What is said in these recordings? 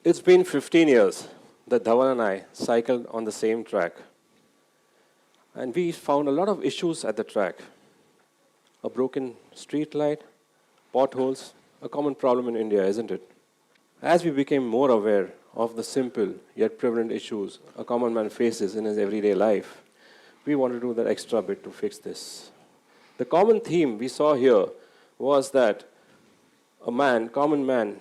It's been 15 years that Dhaval and I cycled on the same track. And we found a lot of issues at the track. A broken street light, potholes, a common problem in India, isn't it? As we became more aware of the simple yet prevalent issues a common man faces in his everyday life, we wanted to do that extra bit to fix this. The common theme we saw here was that common man,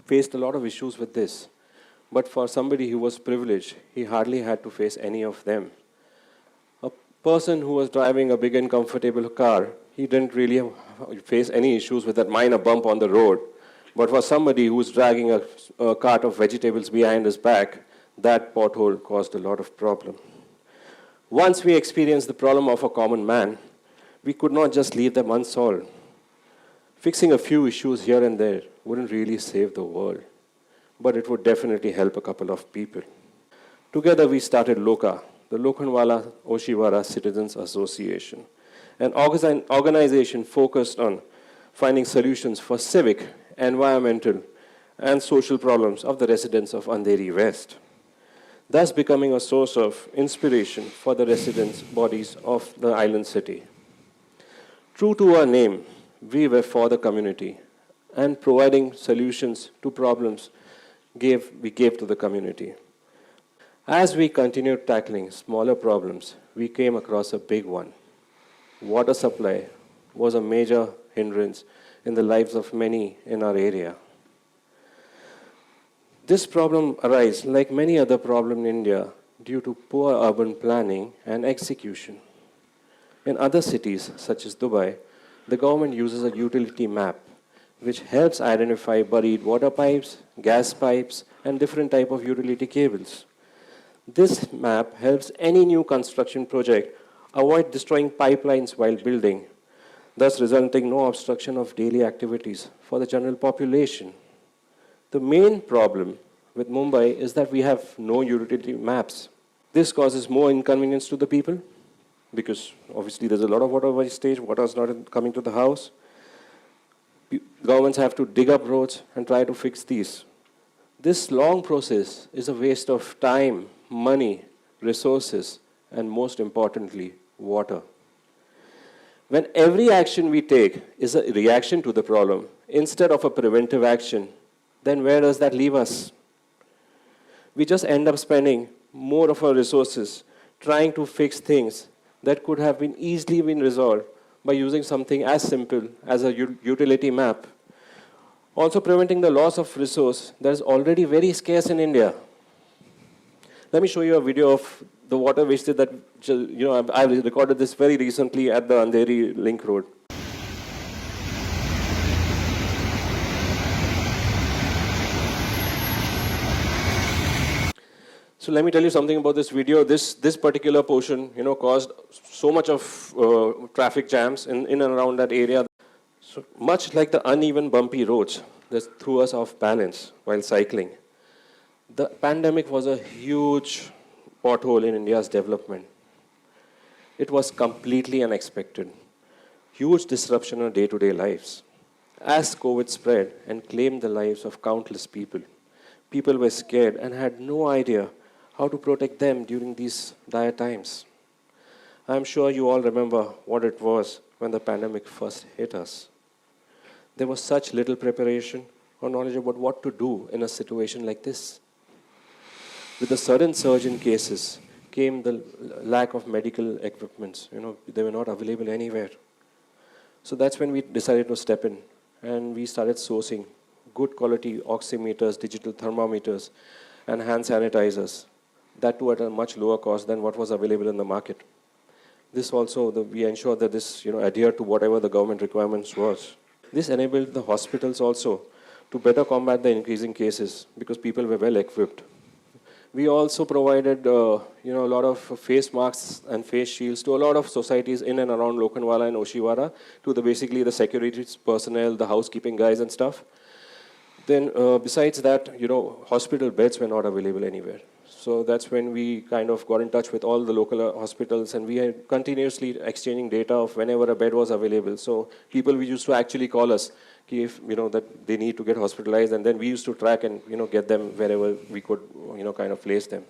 faced a lot of issues with this. But for somebody who was privileged, he hardly had to face any of them. A person who was driving a big and comfortable car, he didn't really face any issues with that minor bump on the road. But for somebody who's dragging a cart of vegetables behind his back, that pothole caused a lot of problem. Once we experienced the problem of a common man, we could not just leave them unsolved. Fixing a few issues here and there wouldn't really save the world, but it would definitely help a couple of people. Together we started LOCA, the Lokhandwala Oshiwara Citizens Association, an organization focused on finding solutions for civic, environmental, and social problems of the residents of Andheri West, thus becoming a source of inspiration for the residents' bodies of the island city. True to our name, we were for the community, and providing solutions to problems we gave to the community. As we continued tackling smaller problems, we came across a big one. Water supply was a major hindrance in the lives of many in our area. This problem arises, like many other problems in India, due to poor urban planning and execution. In other cities, such as Dubai, the government uses a utility map which helps identify buried water pipes, gas pipes, and different types of utility cables. This map helps any new construction project avoid destroying pipelines while building, thus resulting no obstruction of daily activities for the general population. The main problem with Mumbai is that we have no utility maps. This causes more inconvenience to the people, because obviously there's a lot of water wastage, water is not coming to the house. Governments have to dig up roads and try to fix these. This long process is a waste of time, money, resources, and most importantly, water. When every action we take is a reaction to the problem instead of a preventive action, then where does that leave us? We just end up spending more of our resources trying to fix things that could have been easily resolved by using something as simple as a utility map. Also preventing the loss of resource that is already very scarce in India. Let me show you a video of the water wastage that, I recorded this very recently at the Andheri Link Road. So let me tell you something about this video. This particular portion, caused so much of traffic jams in and around that area. So much like the uneven, bumpy roads that threw us off balance while cycling, the pandemic was a huge pothole in India's development. It was completely unexpected. Huge disruption in our day-to-day lives. As COVID spread and claimed the lives of countless people, people were scared and had no idea how to protect them during these dire times. I'm sure you all remember what it was when the pandemic first hit us. There was such little preparation or knowledge about what to do in a situation like this. With the sudden surge in cases came the lack of medical equipments. They were not available anywhere. So that's when we decided to step in, and we started sourcing good quality oximeters, digital thermometers, and hand sanitizers. That too at a much lower cost than what was available in the market. This also, we ensured that this adhered to whatever the government requirements was. This enabled the hospitals also to better combat the increasing cases because people were well equipped. We also provided a lot of face masks and face shields to a lot of societies in and around Lokhandwala and Oshiwara, to basically the security personnel, the housekeeping guys and stuff. Then besides that, hospital beds were not available anywhere. So that's when we kind of got in touch with all the local hospitals, and we are continuously exchanging data of whenever a bed was available. So people we used to actually call us if that they need to get hospitalized, and then we used to track and get them wherever we could kind of place them.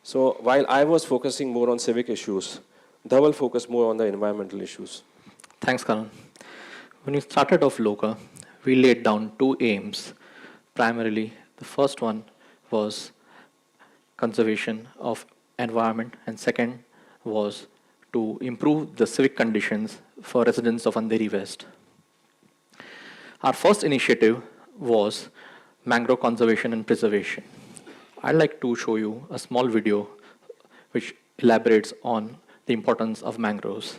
So while I was focusing more on civic issues, Dhaval focused more on the environmental issues. Thanks, Karan. When we started off LOCA, we laid down two aims. Primarily, the first one was conservation of environment, and second was to improve the civic conditions for residents of Andheri West. Our first initiative was mangrove conservation and preservation. I'd like to show you a small video which elaborates on the importance of mangroves.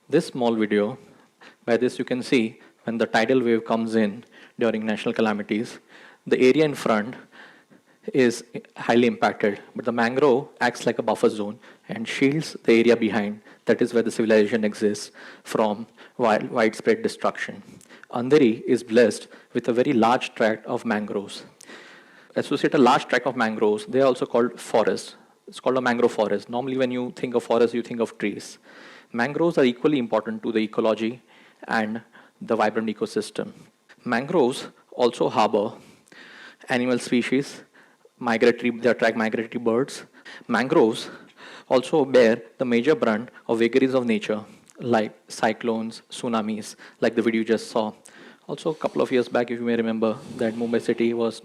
This small video, by this you can see when the tidal wave comes in during national calamities, the area in front is highly impacted, but the mangrove acts like a buffer zone and shields the area behind. That is where the civilization exists from widespread destruction. Andheri is blessed with a very large tract of mangroves. Associate a large tract of mangroves, they are also called forests. It's called a mangrove forest. Normally when you think of forest, you think of trees. Mangroves are equally important to the ecology and the vibrant ecosystem. Mangroves also harbor animal species, they attract migratory birds. Mangroves also bear the major brunt of vagaries of nature, like cyclones, tsunamis, like the video you just saw. Also, a couple of years back, if you may remember, that Mumbai city was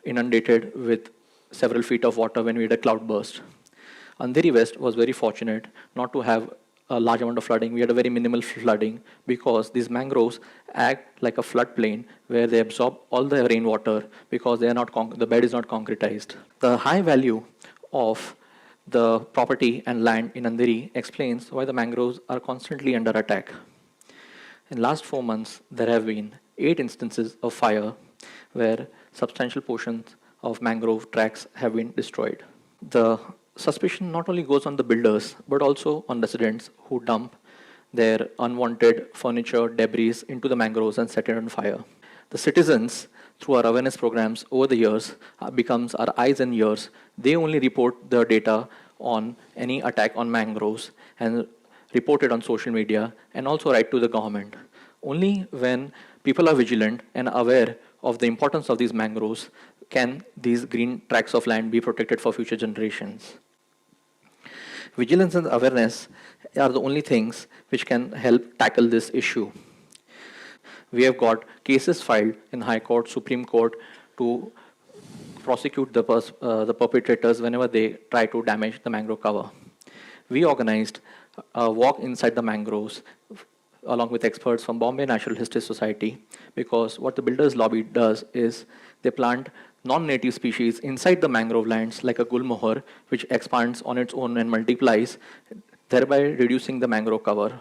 inundated with several feet of water when we had a cloudburst. Andheri West was very fortunate not to have a large amount of flooding. We had a very minimal flooding because these mangroves act like a floodplain where they absorb all the rainwater because they are not the bed is not concretized. The high value of the property and land in Andheri explains why the mangroves are constantly under attack. In last 4 months, there have been 8 instances of fire where substantial portions of mangrove tracts have been destroyed. The suspicion not only goes on the builders, but also on residents who dump their unwanted furniture, debris into the mangroves and set it on fire. The citizens, through our awareness programs over the years, becomes our eyes and ears. They only report the data on any attack on mangroves and report it on social media and also write to the government. Only when people are vigilant and aware of the importance of these mangroves can these green tracts of land be protected for future generations. Vigilance and awareness are the only things which can help tackle this issue. We have got cases filed in High Court, Supreme Court to prosecute the perpetrators whenever they try to damage the mangrove cover. We organized a walk inside the mangroves along with experts from Bombay Natural History Society, because what the Builders Lobby does is they plant non-native species inside the mangrove lands like a gulmohar, which expands on its own and multiplies, thereby reducing the mangrove cover.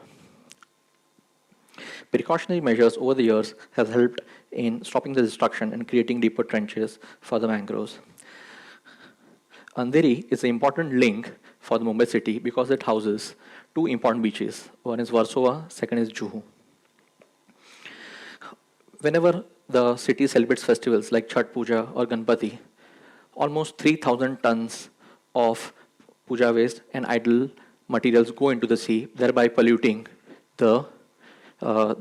Precautionary measures over the years have helped in stopping the destruction and creating deeper trenches for the mangroves. Andheri is an important link for the Mumbai city because it houses 2 important beaches. One is Warsaw, second is Juhu. Whenever the city celebrates festivals like Chhat Puja or Ganpati, almost 3,000 tons of puja waste and idle materials go into the sea, thereby polluting the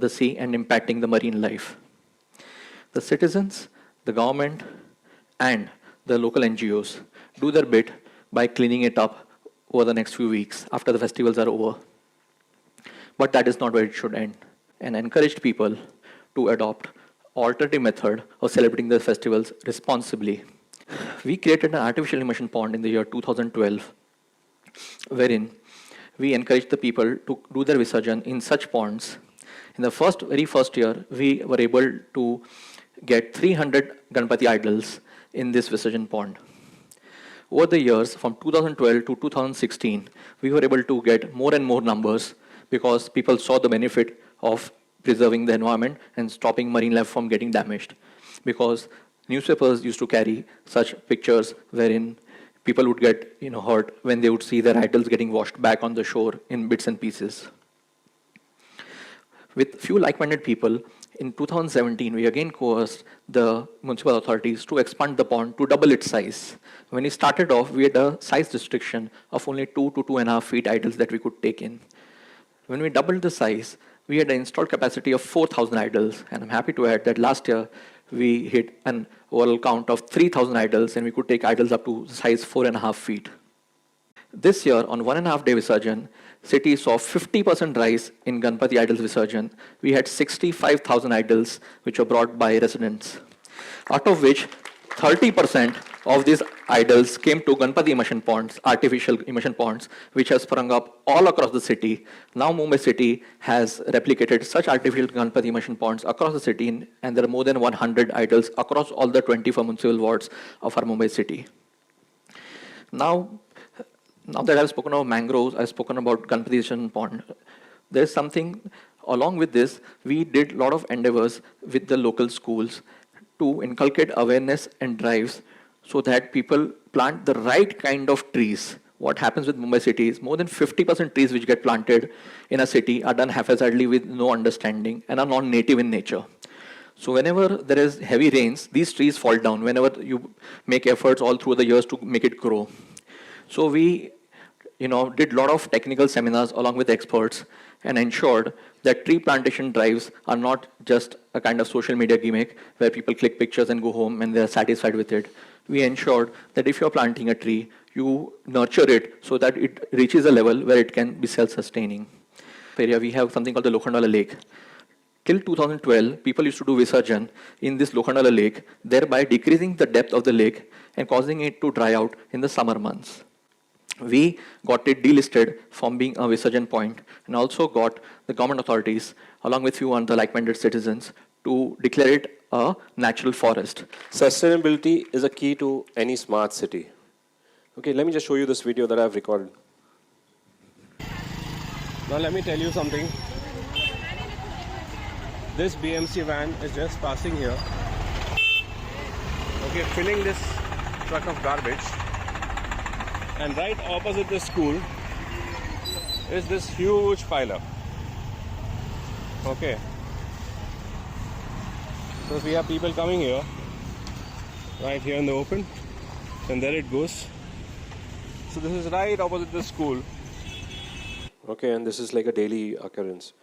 sea and impacting the marine life. The citizens, the government, and the local NGOs do their bit by cleaning it up over the next few weeks after the festivals are over. But that is not where it should end, and encouraged people to adopt alternative method of celebrating the festivals responsibly. We created an artificial immersion pond in the year 2012, wherein we encouraged the people to do their Visarjan in such ponds. In the very first year, we were able to get 300 Ganpati idols in this Visarjan pond. Over the years, from 2012 to 2016, we were able to get more and more numbers because people saw the benefit of preserving the environment and stopping marine life from getting damaged. Because newspapers used to carry such pictures wherein people would get hurt when they would see their idols getting washed back on the shore in bits and pieces. With few like-minded people, in 2017, we again coerced the municipal authorities to expand the pond to double its size. When we started off, we had a size restriction of only 2 to 2.5 feet idols that we could take in. When we doubled the size, we had an installed capacity of 4,000 idols, and I'm happy to add that last year we hit an overall count of 3,000 idols, and we could take idols up to size 4.5 feet. This year, on 1.5 day Visarjan, city saw 50% rise in Ganpati idols Visarjan. We had 65,000 idols which were brought by residents, out of which 30% of these idols came to Ganpati immersion ponds, artificial immersion ponds, which has sprung up all across the city. Now Mumbai city has replicated such artificial Ganpati immersion ponds across the city, and there are more than 100 idols across all the 24 municipal wards of our Mumbai city. Now that I've spoken about mangroves, I've spoken about Ganpati immersion pond. There's something, along with this, we did a lot of endeavors with the local schools to inculcate awareness and drives so that people plant the right kind of trees. What happens with Mumbai city is more than 50% trees which get planted in a city are done haphazardly with no understanding and are non-native in nature. So whenever there is heavy rains, these trees fall down whenever you make efforts all through the years to make it grow. So we did a lot of technical seminars along with experts and ensured that tree plantation drives are not just a kind of social media gimmick where people click pictures and go home and they're satisfied with it. We ensured that if you're planting a tree, you nurture it so that it reaches a level where it can be self-sustaining. Area, we have something called the Lokhandwala lake. Till 2012, people used to do Visarjan in this Lokhandwala lake, thereby decreasing the depth of the lake and causing it to dry out in the summer months. We got it delisted from being a Visarjan point and also got the government authorities, along with few other like-minded citizens, to declare it a natural forest. Sustainability is a key to any smart city. Okay, let me just show you this video that I've recorded. Now let me tell you something. This BMC van is just passing here. Okay, filling this truck of garbage. And right opposite the school is this huge pile-up. Okay. So we have people coming here, right here in the open, and there it goes. So this is right opposite the school. Okay, and this is like a daily occurrence.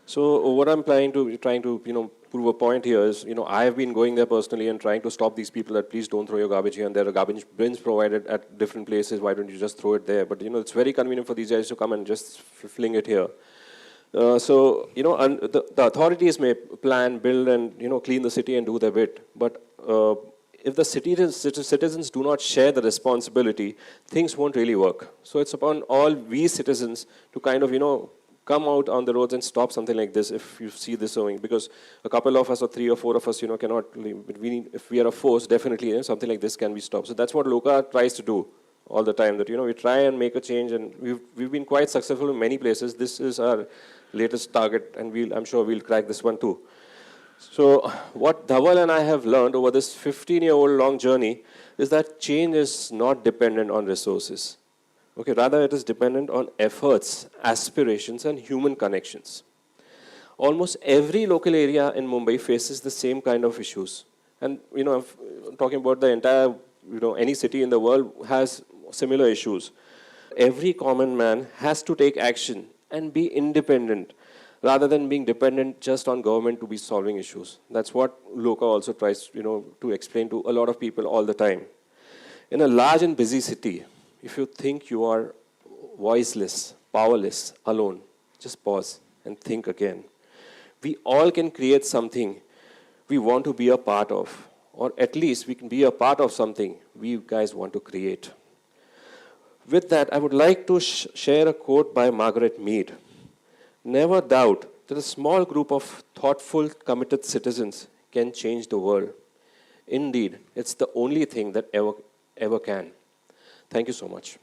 So what I'm trying to prove a point here is, I have been going there personally and trying to stop these people that please don't throw your garbage here, and there are garbage bins provided at different places. Why don't you just throw it there? But it's very convenient for these guys to come and just fling it here. The authorities may plan, build, and clean the city and do their bit. But if the citizens do not share the responsibility, things won't really work. So it's upon all we citizens to kind of come out on the roads and stop something like this if you see this going, because a couple of us or 3 or 4 of us, cannot, if we are a force, definitely something like this can be stopped. So that's what LOCA tries to do all the time, that, we try and make a change, and we've been quite successful in many places. This is our latest target, and I'm sure we'll crack this one too. So what Dhaval and I have learned over this 15-year-old long journey is that change is not dependent on resources. Okay, rather it is dependent on efforts, aspirations, and human connections. Almost every local area in Mumbai faces the same kind of issues. And, I'm talking about the entire, any city in the world has similar issues. Every common man has to take action and be independent, rather than being dependent just on government to be solving issues. That's what LOCA also tries, to explain to a lot of people all the time. In a large and busy city, if you think you are voiceless, powerless, alone, just pause and think again. We all can create something we want to be a part of, or at least we can be a part of something we guys want to create. With that, I would like to share a quote by Margaret Mead. Never doubt that a small group of thoughtful, committed citizens can change the world. Indeed, it's the only thing that ever can. Thank you so much.